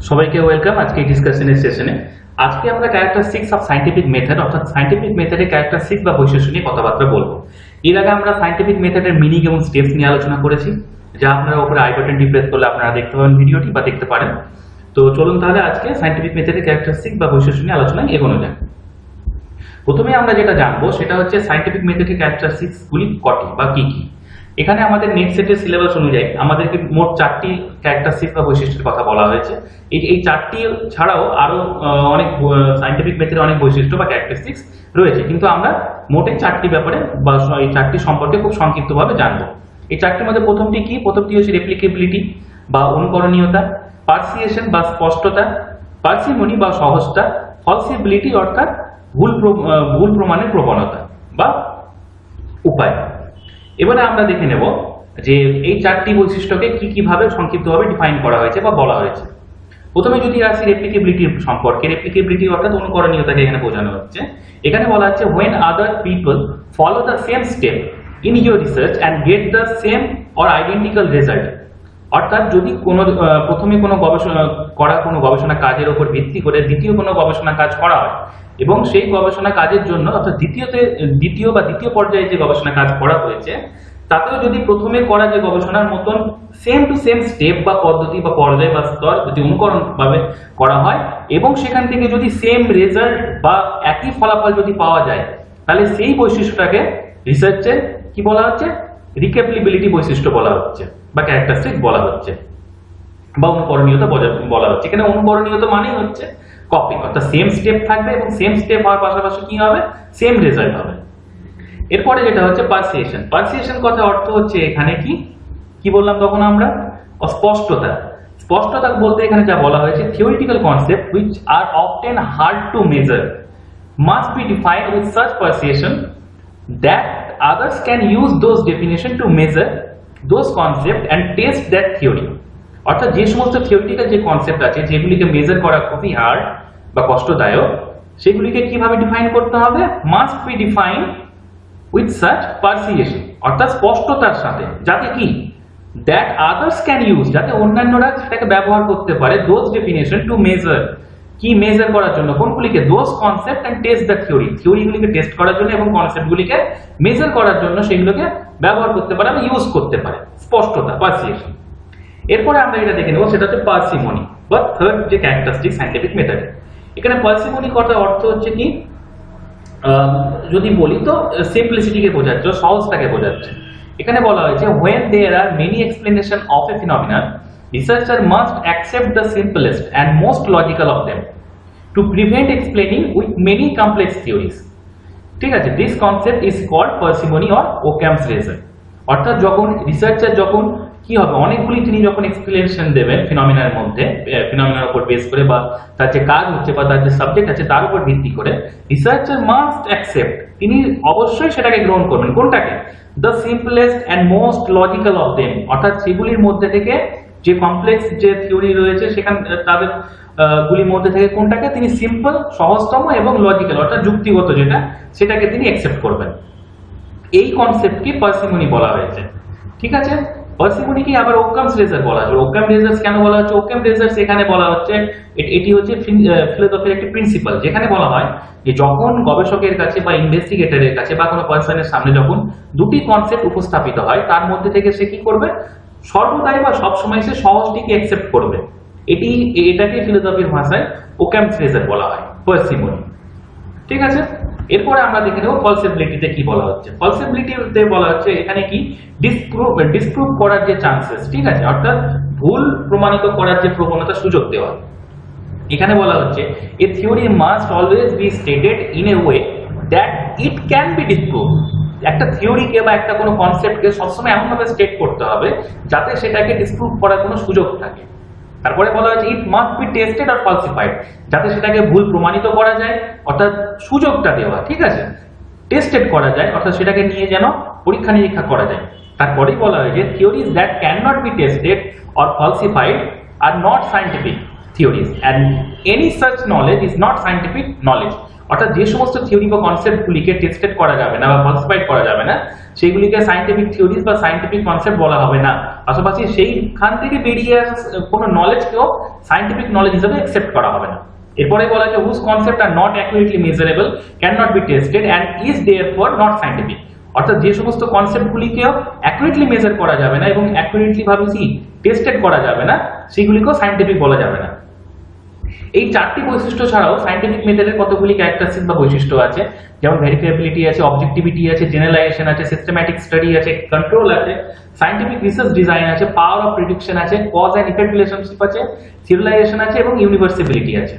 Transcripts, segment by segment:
সবাইকে ওয়েলকাম আজকে ডিসকাশনের সেশনে। আজকে আমরা ক্যারেক্টারিস্টিক্স অফ সায়েন্টিফিক মেথড অর্থাৎ সায়েন্টিফিক মেথডের ক্যারেক্টারিস্টিক্স বা বৈশিষ্ট্য নিয়ে কথাবার্তা বলবো। এর আগে আমরা সায়েন্টিফিক মেথডের মিনিং এবং স্টেপস নিয়ে আলোচনা করেছি, যা আপনারা উপরে আই বাটনটি প্রেস করলে আপনারা দেখতে পাবেন ভিডিওটি বা দেখতে পারেন। তো চলুন তাহলে আজকে সায়েন্টিফিক মেথডের ক্যারেক্টারিস্টিক্স বা বৈশিষ্ট্য নিয়ে আলোচনায় এগোনো যাক। প্রথমে আমরা যেটা জানবো সেটা হচ্ছে সায়েন্টিফিক মেথডের ক্যারেক্টারিস্টিক্স গুলি কটি বা কি কি। এখানে আমাদের নেট সেটের সিলেবাস অনুযায়ী আমাদেরকে মোট 4টি ক্যারেক্টারিস্টিক্স বা বৈশিষ্ট্যের কথা বলা হয়েছে। এই 4টি ছাড়াও আরো অনেক সায়েন্টিফিক মেথডের অনেক বৈশিষ্ট্য বা ক্যারেক্টারিস্টিক্স রয়েছে, কিন্তু আমরা মোটে 4টি ব্যাপারে বা এই 4টি সম্পর্কে খুব সংক্ষিপ্তভাবে জানবো। এই 4টির মধ্যে প্রথমটি কি? প্রথমটি হচ্ছে রেপ্লিকেবিলিটি বা অনুকরণীয়তা, পার্সিয়েশন বা স্পষ্টতা, পার্সিমনি বা সহজতা, ফলসিবিলিটি অর্থাৎ ভুল প্রমাণের প্রবণতা বা উপায়। এবারে আমরা দেখে নেব যে এই 4টি বৈশিষ্ট্যকে কিভাবে সংক্ষিপ্তভাবে ডিফাইন করা হয়েছে বা বলা হয়েছে। প্রথমে যদি আসি রেপ্লিকেবিলিটির সম্পর্কে, রেপ্লিকেবিলিটি অর্থাৎ অনুকরণীয়তাকে এখানে বোঝানো হচ্ছে। এখানে বলা হচ্ছে when other people follow the same step in your research and get the same or identical result, অর্থাৎ যদি প্রথমে কোনো গবেষণা কাজের উপর ভিত্তি করে দ্বিতীয় কোনো গবেষণা কাজ করা হয় এবং সেই গবেষণা কাজের জন্য অর্থাৎ দ্বিতীয় পর্যায়ে যে গবেষণা কাজ করা হয়েছে তাতেও যদি প্রথমে করা যে গবেষণার মতন সেম টু সেম স্টেপ বা পদ্ধতি বা পর্যায় বা স্তর যদি অনুকরণ ভাবে করা হয় এবং সেখান থেকে যদি সেম রেজাল্ট বা একই ফলাফল যদি পাওয়া যায়, তাহলে সেই বৈশিষ্ট্যটাকে রিসার্চের কি বলা হচ্ছে? রিপ্লিকেবিলিটি বৈশিষ্ট্য বলা হচ্ছে বা ক্যারেক্টারিস্টিক বলা হচ্ছে বা অনুকরণীয়তা বলা হচ্ছে। এখানে অনুকরণীয়তা মানেই হচ্ছে কপি, অর্থাৎ সেম স্টেপ থাকবে এবং সেম স্টেপ হওয়ার পাশাপাশি কি হবে? সেম রেজাল্ট হবে। এরপরে যেটা হচ্ছে পার্সিয়েশন। পার্সিয়েশন কথা অর্থ হচ্ছে এখানে কি বললাম তখন আমরা? স্পষ্টতা। স্পষ্টতা বলতে এখানে যা বলা হয়েছে theoretical concept which are often hard to measure must be defined with such precision that others can use those definition to measure those concept and test that theory। অর্থাৎ যে সমস্ত থিওরিটিক্যাল যে কনসেপ্ট আছে যেগুলিকে মেজার করা খুবই hard বা কষ্টদায়ক, সেগুলিকে কিভাবে ডিফাইন করতে হবে? Must be define with such precision, অর্থাৎ স্পষ্টতার সাথে, যাতে কি দ্যাট আদার্স ক্যান ইউজ, যাতে অন্যান্যরা সেটাকে ব্যবহার করতে পারে দোজ ডেফিনেশন টু মেজার, কি মেজার করার জন্য? কোনগুলিকে? Those concept and test the theory, থিওরিগুলিকে টেস্ট করার জন্য এবং কনসেপ্টগুলিকে মেজার করার জন্য সেগুলোকে ব্যবহার করতে পারে বা ইউজ করতে পারে। স্পষ্টতা, পার্সিয়েশন। এরপরে আমরা এটা দেখে নেব, সেটা হচ্ছে পার্সিমনি বা থার্ড যে ক্যারেক্টারিস্টিক সায়েন্টিফিক মেথড। এখানে পার্সিমনি কথার অর্থ হচ্ছে কি, যদি বলি তো সিম্পলিসিটিকে বোঝাচ্ছে, সহজতাকে বোঝাচ্ছে। এখানে বলা হয়েছে when there are many explanation of a phenomenon, researcher must accept the simplest and most logical of them to prevent explaining with many complex theories। ঠিক আছে, this concept is called parsimony or Occam's razor। অর্থাৎ যখন researcher কি হবে, অনেকগুলি তিনি যখন explanation দেবেন ফিনোমেনার মধ্যে, ফিনোমেনার উপর বেস করে বা তার যে কাজ হচ্ছে বা তার যে সাবজেক্ট আছে তার উপর ভিত্তি করে রিসার্চার মাস্ট অ্যাকসেপ্ট, তিনি অবশ্যই সেটাকে গ্রহণ করবেন। কোনটাকে? The simplest and most logical of them, অর্থাৎ সেগুলির মধ্যে থেকে যে কমপ্লেক্স যে থিওরি রয়েছে সেখানে তাদের গুলির মধ্যে থেকে কোনটাকে তিনি সিম্পল, সহজতম এবং লজিক্যাল অর্থাৎ যুক্তিগত যেটা, সেটাকে তিনি অ্যাকসেপ্ট করবেন। এই কনসেপ্টকে পার্সিমনি বলা হয়েছে। ঠিক আছে, পার্সিমনিকে আবার ওকামস রেজার বলা হচ্ছে। ওকাম রেজার্স কেন বলা হচ্ছে? ওকাম রেজার্স এখানে বলা হচ্ছে এটি হচ্ছে ফিলোসফির একটি প্রিন্সিপাল, যেখানে বলা হয় যে যখন গবেষকের কাছে বা ইনভেস্টিগেটরের কাছে বা কোনো পার্সনের সামনে যখন দুটি কনসেপ্ট উপস্থাপিত হয়, তার মধ্যে থেকে সে কি করবে? সর্বদাই বা সবসময় সে সহজটিকে অ্যাকসেপ্ট করবে। এটাকে ফিলোসফির ভাষায় ওকামস রেজার বলা হয়, পার্সিমনি। ঠিক আছে, এরপরে আমরা দেখে নেব ফলসিবিলিটিতে কি বলা হচ্ছে। ফলসিবিলিটিতে বলা হচ্ছে এখানে কি ডিসপ্রুভ করার যে চান্সেস, ঠিক আছে, অর্থাৎ ভুল প্রমাণিত করার যে প্রবণতা, সুযোগ দেওয়া। এখানে বলা হচ্ছে a theory must always be stated in a way that it can be disprove. একটা থিওরিকে বা একটা কোনো কনসেপ্টকে সবসময় এমনভাবে স্টেট করতে হবে যাতে সেটাকে ডিসপ্রুভ করার কোনো সুযোগ থাকে। তারপরে বলা হয়েছে it must be tested or falsified, যাতে সেটাকে ভুল প্রমাণিত করা যায়, অর্থাৎ সুযোগটা দেওয়া, ঠিক আছে, টেস্টেড করা যায়, অর্থাৎ সেটাকে নিয়ে যেন পরীক্ষা নিরীক্ষা করা যায়। তারপরেই বলা হয়েছে theories that can not be tested or falsified are not scientific theories, and any such knowledge is not scientific knowledge. অর্থাৎ যে সমস্ত থিওরি বা কনসেপ্টগুলিকে টেস্টেড করা যাবে না বা ফলসিফাইড করা যাবে না সেগুলিকে সায়েন্টিফিক থিওরিজ বা সায়েন্টিফিক কনসেপ্ট বলা হবে না। পাশাপাশি সেইখান থেকে বেরিয়ে আসা কোনো নলেজকেও সায়েন্টিফিক নলেজ হিসেবে অ্যাকসেপ্ট করা হবে না। এরপরে বলা হচ্ছে whose concept are not accurately measurable can not be tested and is therefore not scientific. অর্থাৎ যে সমস্ত কনসেপ্টগুলিকেও অ্যাকুরেটলি মেজার করা যাবে না এবং অ্যাকুরেটলি ভাবে টেস্টেড করা যাবে না সেগুলিকেও সায়েন্টিফিক বলা যাবে না। এই চারটি বৈশিষ্ট্য ছাড়াও সায়েন্টিফিক মেথডের কতগুলি ক্যারেক্টারিস্টিক বা বৈশিষ্ট্য আছে, যেমন ভেরিফিকেবিলিটি আছে, অবজেক্টিভিটি আছে, জেনারেলাইজেশন আছে, সিস্টেম্যাটিক স্টাডি আছে, কন্ট্রোল আছে, সায়েন্টিফিক রিসার্চ ডিজাইন আছে, পাওয়ার অফ প্রেডিকশন আছে, কজ এন্ড ইফেক্ট রিলেশনশিপ আছে, সিরিয়ালাইজেশন আছে এবং ইউনিভার্সিবিলিটি আছে।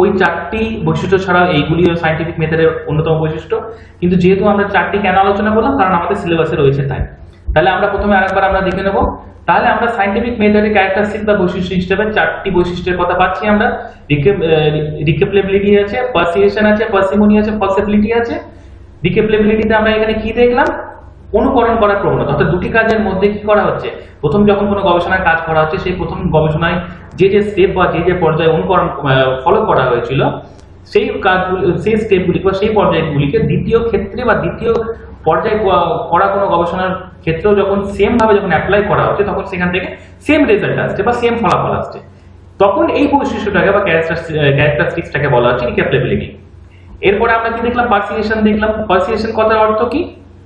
ওই চারটি বৈশিষ্ট্য ছাড়াও এইগুলিও সায়েন্টিফিক মেথডের অন্যতম বৈশিষ্ট্য। কিন্তু যেহেতু আমরা চারটি কেন আলোচনা করলাম, কারণ আমাদের সিলেবাসে রয়েছে তাই। তাহলে আমরা প্রথমে আরেকবার আমরা দেখে নেব। তাহলে আমরা সায়েন্টিফিক মেথডের ক্যারেক্টারিস্টিক বা বৈশিষ্ট্য হিসেবে চারটি বৈশিষ্ট্যের কথা পাচ্ছি আমরা। রিকেপেবিলিটি আছে, পারসিয়েশন আছে, পার্সিমনি আছে, ফলসিবিলিটি আছে। রিকেপেবিলিটিতে আমরা এখানে কি দেখলাম? অনুকরণ করার প্রবণতা, অর্থাৎ দুটি কাজের মধ্যে কি করা হচ্ছে, প্রথম যখন কোনো গবেষণার কাজ করা হচ্ছে সেই প্রথম গবেষণায় যে স্টেপ বা যে পর্যায়ে অনুকরণ ফলো করা হয়েছিল সেই কাজগুলি, সেই স্টেপগুলি বা সেই পর্যায়গুলিকে দ্বিতীয় ক্ষেত্রে বা দ্বিতীয় পর্যায়ে করা কোনো গবেষণার ক্ষেত্রেও যখন সেম ভাবে যখন অ্যাপ্লাই করা হচ্ছে তখন সেখান থেকে সেম রেজাল্ট আসছে বা সেম ফলাফল আসছে, তখন এই বৈশিষ্ট্যটাকে বা ক্যারেক্টারিস্টিক্সটাকে বলা হচ্ছে রিকেপেবিলিটি। এরপরে আমরা কি দেখলাম? পারসিয়েশন দেখলাম। পারসিয়েশন কথার অর্থ কি?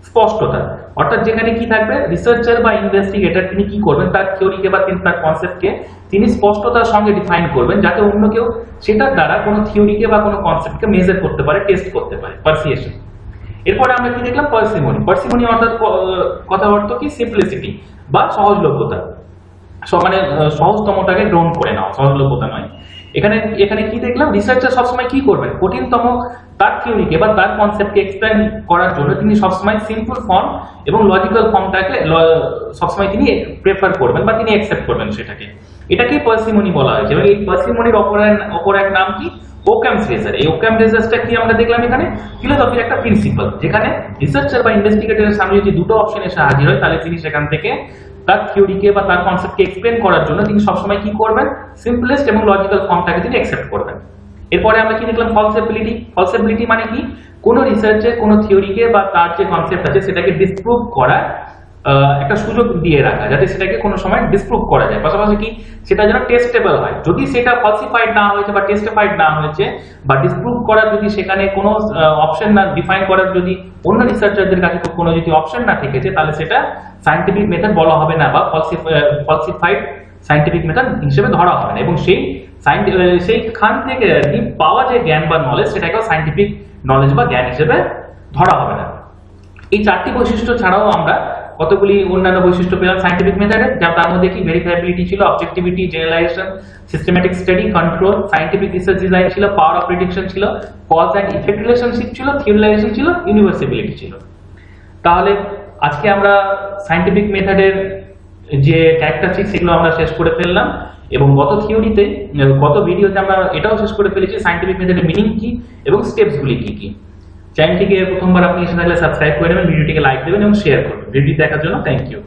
স্পষ্টতা। অর্থাৎ যেখানে কি থাকবে, রিসার্চার বা ইনভেস্টিগেটর তিনি কি করবেন, তার থিওরিকে বা তার কনসেপ্টকে তিনি স্পষ্টতার সঙ্গে ডিফাইন করবেন, যাতে অন্য কেউ সেটার দ্বারা কোনো থিওরিকে বা কোনো কনসেপ্টকে মেজার করতে পারে, টেস্ট করতে পারে। পারসিয়েশন। এরপরে আমরা কি দেখলাম? পার্সিমনি। পার্সিমনি অর্থাৎ কথার অর্থ কি? সিম্পলিসিটি বা সহজলভ্যতা, মানে সহজতমটাকে গ্রহণ করে নাও, সহজলভ্যতা নয়। এখানে কি দেখলাম? রিসার্চার সবসময় কি করবেন? কঠিনতম তার থিওরিকে বা তার কনসেপ্টকে এক্সপ্লেন করার জন্য তিনি সবসময় সিম্পল ফর্ম এবং লজিক্যাল ফর্মটাকে সবসময় তিনি প্রেফার করবেন বা তিনি অ্যাকসেপ্ট করবেন সেটাকে। এটাকেই পার্সিমনি বলা হয়েছে। এবং এই পার্সিমনির অপর এক নাম কি? ওক্যামস রেজার। এই ওক্যাম রেজারটা কি আমরা দেখলাম? এখানে ফিলোসফির একটা প্রিন্সিপাল, যেখানে রিসার্চার বা ইনভেস্টিগেটরের সামনে যদি দুটো অপশন এসে হাজির হয় তাহলে তিনি সেখান থেকে তার থিওরিকে বা তার কনসেপ্টকে এক্সপ্লেন করার জন্য তিনি সবসময় কি করবেন? সিম্পলেস্ট এবং লজিক্যাল ফর্মটাকে তিনি অ্যাকসেপ্ট করবেন। এরপরে আমরা কি দেখলাম? ফলসিবিলিটি। ফলসিবিলিটি মানে কি? কোনো রিসার্চে কোনো থিওরিকে বা তার যে কনসেপ্ট আছে সেটাকে ডিসপ্রুভ করার একটা সুযোগ দিয়ে রাখা, যাতে সেটাকে কোনো সময় ডিসপ্রুভ করা যায়। পাশাপাশি কি? সেটা যেন টেস্টেবল হয়। যদি সেটা ফলসিফাইড না হয়েছে বা টেস্টিফাইড না হয়েছে বা ডিসপ্রুভ করার যদি সেখানে কোনো অপশন না ডিফাইন করার যদি অন্য রিসার্চারদের কাছে কোনো যদি অপশন না থেকেছে তাহলে সেটা সায়েন্টিফিক মেথড বলা হবে না বা ফলসিফাইড সায়েন্টিফিক মেথড হিসেবে ধরা হবে না। এবং সেইখান থেকে পাওয়া যে জ্ঞান বা নলেজ সেটাকেও সায়েন্টিফিক নলেজ বা জ্ঞান হিসেবে ধরা হবে না। এই চারটি বৈশিষ্ট্য ছাড়াও আমরা কতগুলি অন্যান্য বৈশিষ্ট্য পেলাম সায়েন্টিফিক মেথডে, যা তার মধ্যে কি? ভেরিফাইবিলিটি ছিল, objectivity, generalisation, systematic study, control, scientific research design ছিল, পাওয়ার অফ প্রেডিকশন ছিল, কজ এন্ড ইফেক্ট রিলেশনশিপ ছিল, থিওরিলাইজেশন ছিল, ইউনিভার্সিবিলিটি ছিল। তাহলে আজকে আমরা সায়েন্টিফিক মেথডের যে ক্যারেক্টারিস্টিক্স সেগুলো আমরা শেষ করে ফেললাম এবং গত ভিডিওতে আমরা এটাও শেষ করে ফেলেছি সায়েন্টিফিক মেথডের মিনিং কি এবং স্টেপসগুলি কি কি। চ্যানেলটিকে প্রথমবার আপনি এসে থাকলে সাবস্ক্রাইব করে নেবেন, ভিডিওটিকে লাইক দেবেন এবং শেয়ার করবেন। ভিডিও দেখার জন্য থ্যাংক ইউ।